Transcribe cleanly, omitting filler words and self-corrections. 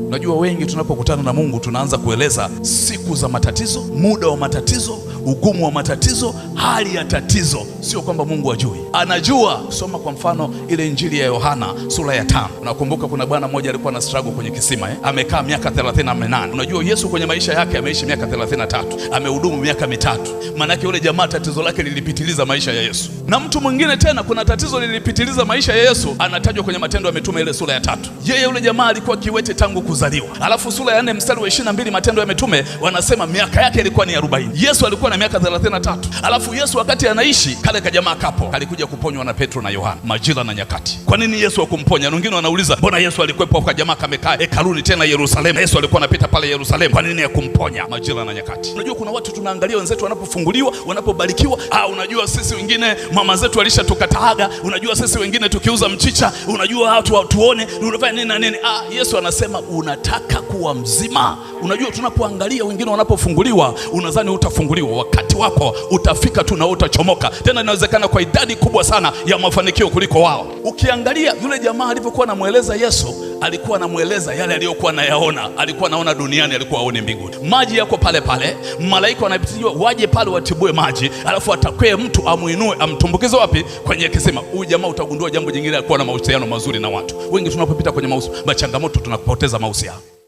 Unajua, wengi tunapokutana na Mungu tunaanza kueleza siku za matatizo, muda wa matatizo, ugumu wa matatizo, hali ya tatizo. Sio kwamba Mungu hajui, anajua. Soma kwa mfano ile Injili ya Yohana sura ya 5. Unakumbuka kuna bwana mmoja alikuwa na struggle kwenye kisima amekaa miaka 38. Unajua Yesu kwenye maisha yake ameishi miaka 33, amehudumu miaka 3. Maana yake yule jamaa tatizo lake lilipitiliza maisha ya Yesu. Na mtu mwingine tena kuna tatizo lilipitiliza maisha ya Yesu, anatajwa kwenye Matendo ya Mitume ile sura ya 3. Yeye yule jamaa alikuwa kiwete tangu kuzaliwa. Alafu sura ya 4 mstari wa 22 Matendo ya Mitume wanasema miaka yake ilikuwa ni 40. Yesu alikuwa na miaka 33. Alafu Yesu wakati anaishi kale kajamaa kapo kalikuja kuponywa na Petro na Yohana majira na nyakati. Kwa nini Yesu hakumponya? Wengine wanauliza mbona Yesu alikuwepo kwa jamaa kamekaa hekaluni tena Yerusalemu, Yesu alikuwa anapita pale Yerusalemu, kwa nini hakumponya majira na nyakati? Unajua kuna watu tunaangalia wenzetu wanapofunguliwa, wanapobarikiwa, unajua sisi wengine mama zetu alishatukataaga, unajua sisi wengine tukiuza mchicha, unajua watu tuone unafanya nini na nini. Yesu anasema unataka kuwa mzima. Unajua tunapoangalia wengine wanapofunguliwa, unadhani utafunguliwa, wakati wako utafika tu na utachomoka. Tena inawezekana kwa idadi kubwa sana ya mafanikio kuliko wao. Ukiangalia yule jamaa alivyokuwa anamueleza Yesu, alikuwa anamueleza yale aliyokuwa anayaona. Alikuwa anaona duniani, alikuwa aone mbinguni. Maji yako pale pale, malaika wanapitiwa waje pale watibue maji, alafu atakwe mtu amuinue amtumbukize wapi? Kwenye kisima. Huyu jamaa utagundua jambo jingine, alikuwa na mahusiano mazuri na watu. Wengi tunapopita kwenye changamoto tunapoteza mahusiano.